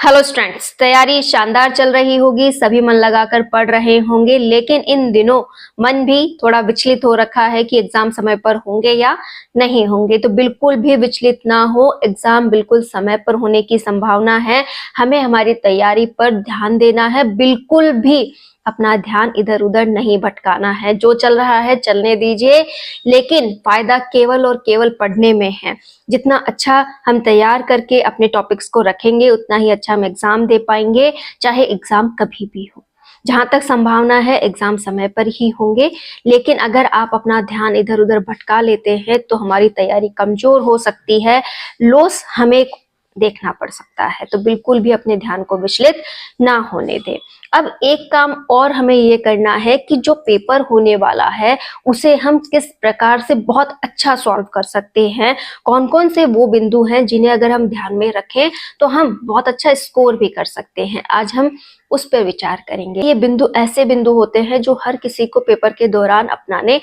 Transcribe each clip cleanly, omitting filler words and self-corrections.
Hello students, तैयारी शानदार चल रही होगी। सभी मन लगाकर पढ़ रहे होंगे, लेकिन इन दिनों मन भी थोड़ा विचलित हो रखा है कि एग्जाम समय पर होंगे या नहीं होंगे। तो बिल्कुल भी विचलित ना हो, एग्जाम बिल्कुल समय पर होने की संभावना है। हमें हमारी तैयारी पर ध्यान देना है, बिल्कुल भी अपना ध्यान इधर उधर नहीं भटकाना है। जो चल रहा है चलने दीजिए, लेकिन फायदा केवल और केवल पढ़ने में है। जितना अच्छा हम तैयार करके अपने टॉपिक्स को रखेंगे, उतना ही अच्छा हम एग्जाम दे पाएंगे, चाहे एग्जाम कभी भी हो। जहां तक संभावना है एग्जाम समय पर ही होंगे, लेकिन अगर आप अपना ध्यान इधर उधर भटका लेते हैं तो हमारी तैयारी कमजोर हो सकती है, लॉस हमें देखना पड़ सकता है। तो बिल्कुल भी अपने ध्यान को विचलित ना होने दें। अब एक काम और हमें ये करना है कि जो पेपर होने वाला है उसे हम किस प्रकार से बहुत अच्छा सॉल्व कर सकते हैं, कौन कौन से वो बिंदु हैं जिन्हें अगर हम ध्यान में रखें तो हम बहुत अच्छा स्कोर भी कर सकते हैं। आज हम उस पर विचार करेंगे। ये बिंदु ऐसे बिंदु होते हैं जो हर किसी को पेपर के दौरान अपनाने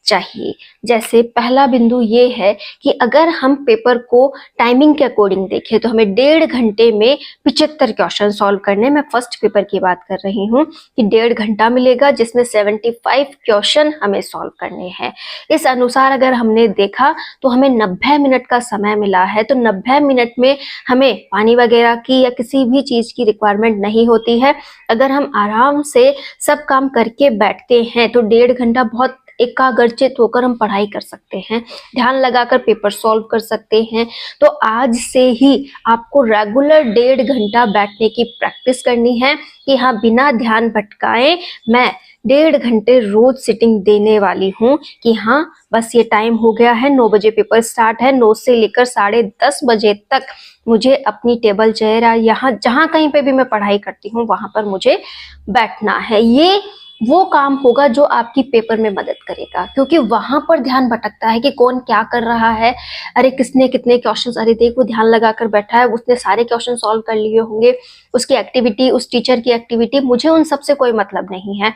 चाहिए। जैसे पहला बिंदु ये है कि अगर हम पेपर को टाइमिंग के अकॉर्डिंग देखें तो हमें 1.5 घंटे में 75 क्वेश्चन सॉल्व करने। मैं फर्स्ट पेपर की बात कर रही हूँ कि 1.5 घंटा मिलेगा जिसमें 75 क्वेश्चन हमें सॉल्व करने हैं। इस अनुसार अगर हमने देखा तो हमें 90 मिनट का समय मिला है। तो 90 मिनट में हमें पानी वगैरह की या किसी भी चीज की रिक्वायरमेंट नहीं होती है। अगर हम आराम से सब काम करके बैठते हैं तो 1.5 घंटा बहुत एकाग्रचित होकर हम पढ़ाई कर सकते हैं, ध्यान लगाकर पेपर सॉल्व कर सकते हैं। तो आज से ही आपको रेगुलर 1.5 घंटा बैठने की प्रैक्टिस करनी है कि हाँ, बिना ध्यान भटकाए मैं 1.5 घंटे रोज सिटिंग देने वाली हूँ। कि हाँ, बस ये टाइम हो गया है, 9 बजे पेपर स्टार्ट है, 9 से लेकर 10:30 बजे तक मुझे अपनी टेबल चेयर या यहाँ जहाँ कहीं पे भी मैं पढ़ाई करती हूँ वहां पर मुझे बैठना है। ये वो काम होगा जो आपकी पेपर में मदद करेगा, क्योंकि वहां पर ध्यान भटकता है कि कौन क्या कर रहा है, अरे किसने कितने क्वेश्चंस, अरे देख वो ध्यान लगाकर बैठा है, उसने सारे क्वेश्चन सॉल्व कर लिए होंगे, उसकी एक्टिविटी, उस टीचर की एक्टिविटी, मुझे उन सबसे कोई मतलब नहीं है।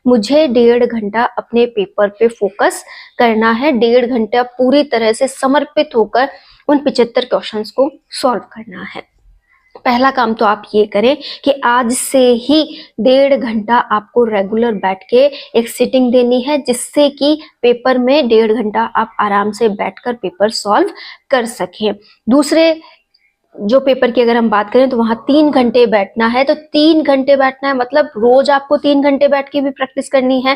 मुझे 1.5 घंटा अपने पेपर पे फोकस करना है, 1.5 घंटा पूरी तरह से समर्पित होकर उन 75 क्वेश्चंस को सॉल्व करना है। पहला काम तो आप ये करें कि आज से ही 1.5 घंटा आपको रेगुलर बैठ के एक सिटिंग देनी है, जिससे कि पेपर में 1.5 घंटा आप आराम से बैठकर पेपर सॉल्व कर सकें। दूसरे जो पेपर की अगर हम बात करें तो वहां 3 घंटे बैठना है। तो 3 घंटे बैठना है मतलब रोज आपको 3 घंटे बैठ के भी प्रैक्टिस करनी है।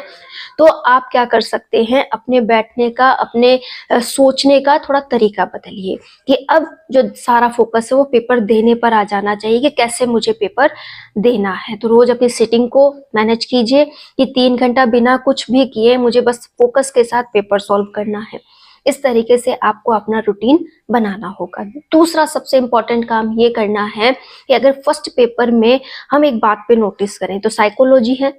तो आप क्या कर सकते हैं, अपने बैठने का, अपने सोचने का थोड़ा तरीका बदलिए कि अब जो सारा फोकस है वो पेपर देने पर आ जाना चाहिए कि कैसे मुझे पेपर देना है। तो रोज अपनी सिटिंग को मैनेज कीजिए कि 3 घंटा बिना कुछ भी किए मुझे बस फोकस के साथ पेपर सॉल्व करना है। इस तरीके से आपको अपना रूटीन बनाना होगा। दूसरा सबसे इंपॉर्टेंट काम ये करना है कि अगर फर्स्ट पेपर में हम एक बात पे नोटिस करें तो साइकोलॉजी है,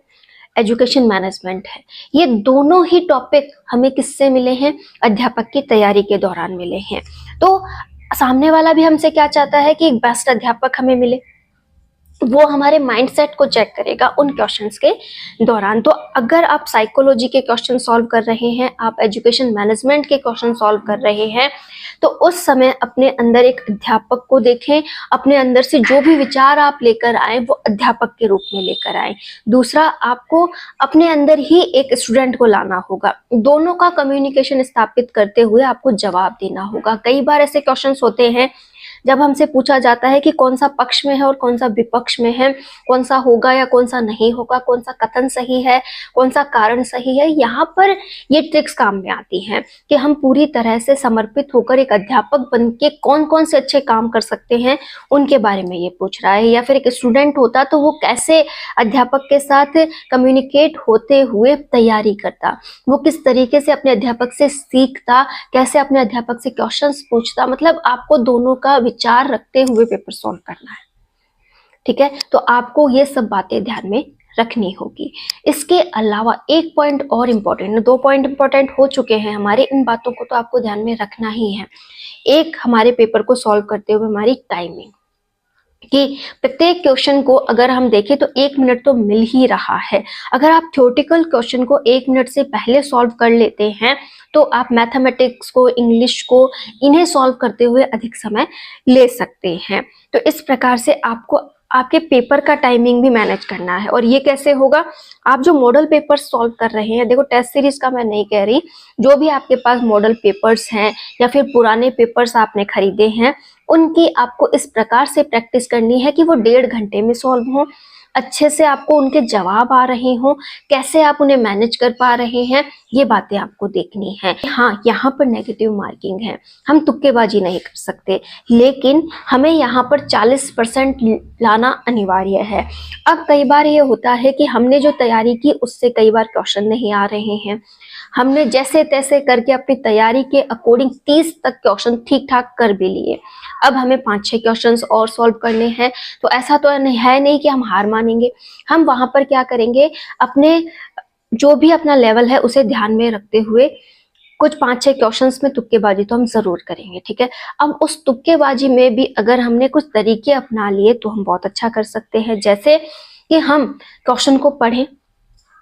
एजुकेशन मैनेजमेंट है, ये दोनों ही टॉपिक हमें किससे मिले हैं, अध्यापक की तैयारी के दौरान मिले हैं। तो सामने वाला भी हमसे क्या चाहता है कि एक बेस्ट अध्यापक हमें मिले, वो हमारे माइंडसेट को चेक करेगा उन क्वेश्चंस के दौरान। तो अगर आप साइकोलॉजी के क्वेश्चन सॉल्व कर रहे हैं, आप एजुकेशन मैनेजमेंट के क्वेश्चन सॉल्व कर रहे हैं, तो उस समय अपने अंदर एक अध्यापक को देखें, अपने अंदर से जो भी विचार आप लेकर आए वो अध्यापक के रूप में लेकर आए। दूसरा, आपको अपने अंदर ही एक स्टूडेंट को लाना होगा, दोनों का कम्युनिकेशन स्थापित करते हुए आपको जवाब देना होगा। कई बार ऐसे क्वेश्चंस होते हैं जब हमसे पूछा जाता है कि कौन सा पक्ष में है और कौन सा विपक्ष में है, कौन सा होगा या कौन सा नहीं होगा, कौन सा कथन सही है, कौन सा कारण सही है। यहाँ पर ये ट्रिक्स काम में आती हैं कि हम पूरी तरह से समर्पित होकर एक अध्यापक बन के कौन कौन से अच्छे काम कर सकते हैं उनके बारे में ये पूछ रहा है। या फिर एक स्टूडेंट होता तो वो कैसे अध्यापक के साथ कम्युनिकेट होते हुए तैयारी करता, वो किस तरीके से अपने अध्यापक से सीखता, कैसे अपने अध्यापक से क्वेश्चंस पूछता। मतलब आपको दोनों का विचार रखते हुए पेपर सॉल्व करना है, ठीक है। तो आपको ये सब बातें ध्यान में रखनी होगी। इसके अलावा एक पॉइंट और इम्पोर्टेंट है, 2 पॉइंट इम्पोर्टेंट हो चुके हैं हमारे, इन बातों को तो आपको ध्यान में रखना ही है। एक, हमारे पेपर को सॉल्व करते हुए हमारी टाइमिंग, कि प्रत्येक क्वेश्चन को अगर हम देखें तो 1 मिनट तो मिल ही रहा है। अगर आप थ्योरेटिकल क्वेश्चन को 1 मिनट से पहले सॉल्व कर लेते हैं तो आप मैथमेटिक्स को, इंग्लिश को, इन्हें सॉल्व करते हुए अधिक समय ले सकते हैं। तो इस प्रकार से आपको आपके पेपर का टाइमिंग भी मैनेज करना है। और ये कैसे होगा, आप जो मॉडल पेपर्स सॉल्व कर रहे हैं, देखो टेस्ट सीरीज का मैं नहीं कह रही, जो भी आपके पास मॉडल पेपर्स हैं या फिर पुराने पेपर्स आपने खरीदे हैं, उनकी आपको इस प्रकार से प्रैक्टिस करनी है कि वो 1.5 घंटे में सॉल्व हो, अच्छे से आपको उनके जवाब आ रहे हों, कैसे आप उन्हें मैनेज कर पा रहे हैं, ये बातें आपको देखनी है। हाँ, यहाँ पर नेगेटिव मार्किंग है, हम तुक्केबाजी नहीं कर सकते, लेकिन हमें यहाँ पर 40% लाना अनिवार्य है। अब कई बार ये होता है कि हमने जो तैयारी की उससे कई बार क्वेश्चन नहीं आ रहे हैं, हमने जैसे तैसे करके अपनी तैयारी के अकॉर्डिंग 30 तक क्वेश्चन ठीक ठाक कर भी लिए, अब हमें 5-6 क्वेश्चंस और सॉल्व करने हैं। तो ऐसा तो नहीं कि हम हार मानेंगे, हम वहां पर क्या करेंगे, अपने जो भी अपना लेवल है उसे ध्यान में रखते हुए कुछ 5-6 क्वेश्चंस में तुक्केबाजी तो हम जरूर करेंगे, ठीक है। अब उस तुक्केबाजी में भी अगर हमने कुछ तरीके अपना लिए तो हम बहुत अच्छा कर सकते हैं। जैसे कि हम क्वेश्चन को पढ़ें,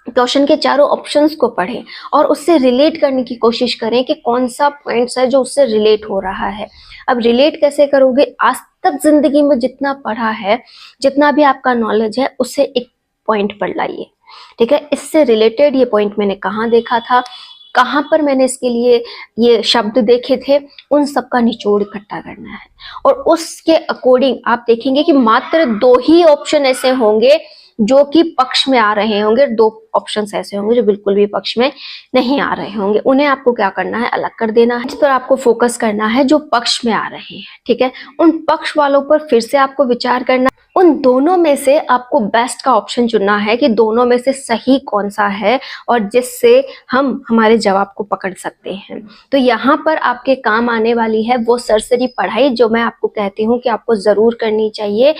क्वेश्चन के चारों ऑप्शंस को पढ़ें और उससे रिलेट करने की कोशिश करें कि कौन सा पॉइंट्स है जो उससे रिलेट हो रहा है। अब रिलेट कैसे करोगे, आज तक जिंदगी में जितना पढ़ा है, जितना भी आपका नॉलेज है, उससे एक पॉइंट पर लाइए, ठीक है। इससे रिलेटेड ये पॉइंट मैंने कहाँ देखा था, कहाँ पर मैंने इसके लिए ये शब्द देखे थे, उन सब का निचोड़ इकट्ठा करना है। और उसके अकॉर्डिंग आप देखेंगे कि मात्र 2 ही ऑप्शन ऐसे होंगे जो कि पक्ष में आ रहे होंगे, 2 ऑप्शंस ऐसे होंगे जो बिल्कुल भी पक्ष में नहीं आ रहे होंगे। उन्हें आपको क्या करना है, अलग कर देना है। इस पर आपको फोकस करना है जो पक्ष में आ रहे हैं, ठीक है। उन पक्ष वालों पर फिर से आपको विचार करना, उन दोनों में से आपको बेस्ट का ऑप्शन चुनना है कि दोनों में से सही कौन सा है और जिससे हम हमारे जवाब को पकड़ सकते हैं। तो यहाँ पर आपके काम आने वाली है वो सरसरी पढ़ाई जो मैं आपको कहती हूँ कि आपको जरूर करनी चाहिए।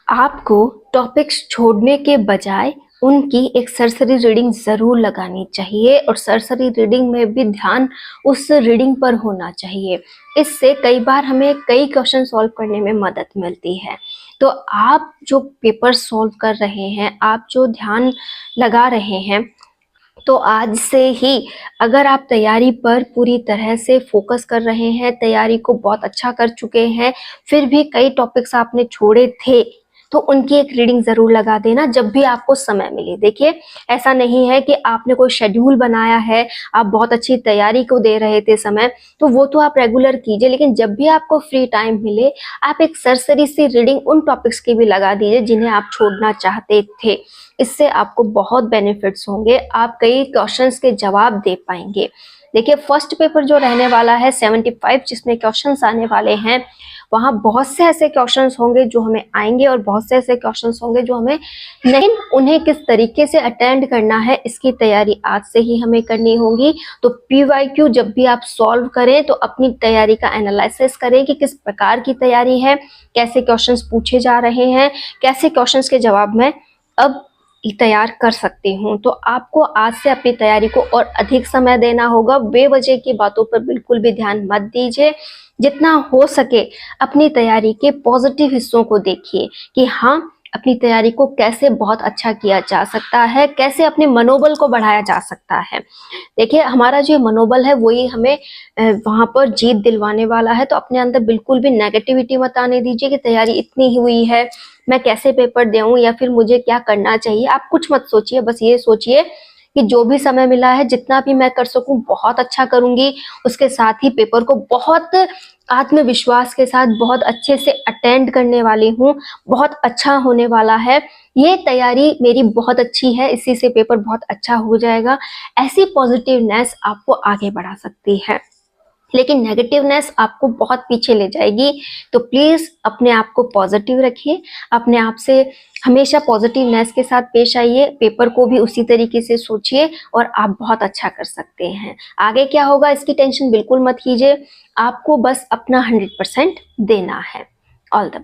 आपको टॉपिक्स छोड़ने के बजाय उनकी एक सरसरी रीडिंग जरूर लगानी चाहिए और सरसरी रीडिंग में भी ध्यान उस रीडिंग पर होना चाहिए। इससे कई बार हमें कई क्वेश्चन सॉल्व करने में मदद मिलती है। तो आप जो पेपर सॉल्व कर रहे हैं, आप जो ध्यान लगा रहे हैं, तो आज से ही अगर आप तैयारी पर पूरी तरह से फोकस कर रहे हैं, तैयारी को बहुत अच्छा कर चुके हैं, फिर भी कई टॉपिक्स आपने छोड़े थे, तो उनकी एक रीडिंग जरूर लगा देना जब भी आपको समय मिले। देखिए, ऐसा नहीं है कि आपने कोई शेड्यूल बनाया है, आप बहुत अच्छी तैयारी को दे रहे थे समय, तो वो तो आप रेगुलर कीजिए, लेकिन जब भी आपको फ्री टाइम मिले आप एक सरसरी सी रीडिंग उन टॉपिक्स की भी लगा दीजिए जिन्हें आप छोड़ना चाहते थे। इससे आपको बहुत बेनिफिट्स होंगे, आप कई क्वेश्चंस के जवाब दे पाएंगे। देखिए, फर्स्ट पेपर जो रहने वाला है 75 जिसमें क्वेश्चंस आने वाले हैं, वहाँ बहुत से ऐसे क्वेश्चंस होंगे जो हमें आएंगे और बहुत से ऐसे क्वेश्चंस होंगे जो हमें नहीं। उन्हें किस तरीके से अटेंड करना है इसकी तैयारी आज से ही हमें करनी होगी। तो PYQ जब भी आप सॉल्व करें तो अपनी तैयारी का एनालिसिस करें कि किस प्रकार की तैयारी है, कैसे क्वेश्चंस पूछे जा रहे हैं, कैसे क्वेश्चंस के जवाब मैं अब तैयार कर सकती हूँ। तो आपको आज से अपनी तैयारी को और अधिक समय देना होगा, बेवजह की बातों पर बिल्कुल भी ध्यान मत दीजिए। जितना हो सके अपनी तैयारी के पॉजिटिव हिस्सों को देखिए कि हाँ, अपनी तैयारी को कैसे बहुत अच्छा किया जा सकता है, कैसे अपने मनोबल को बढ़ाया जा सकता है। देखिए, हमारा जो मनोबल है वही हमें वहां पर जीत दिलवाने वाला है। तो अपने अंदर बिल्कुल भी नेगेटिविटी मत आने दीजिए कि तैयारी इतनी ही हुई है, मैं कैसे पेपर दूं या फिर मुझे क्या करना चाहिए। आप कुछ मत सोचिए, बस ये सोचिए कि जो भी समय मिला है, जितना भी मैं कर सकूं बहुत अच्छा करूंगी। उसके साथ ही पेपर को बहुत आत्मविश्वास के साथ बहुत अच्छे से अटेंड करने वाली हूँ, बहुत अच्छा होने वाला है, ये तैयारी मेरी बहुत अच्छी है, इसी से पेपर बहुत अच्छा हो जाएगा। ऐसी पॉजिटिवनेस आपको आगे बढ़ा सकती है, लेकिन नेगेटिवनेस आपको बहुत पीछे ले जाएगी। तो प्लीज अपने आप को पॉजिटिव रखिए, अपने आप से हमेशा पॉजिटिवनेस के साथ पेश आइए, पेपर को भी उसी तरीके से सोचिए और आप बहुत अच्छा कर सकते हैं। आगे क्या होगा इसकी टेंशन बिल्कुल मत कीजिए, आपको बस अपना 100% देना है। All the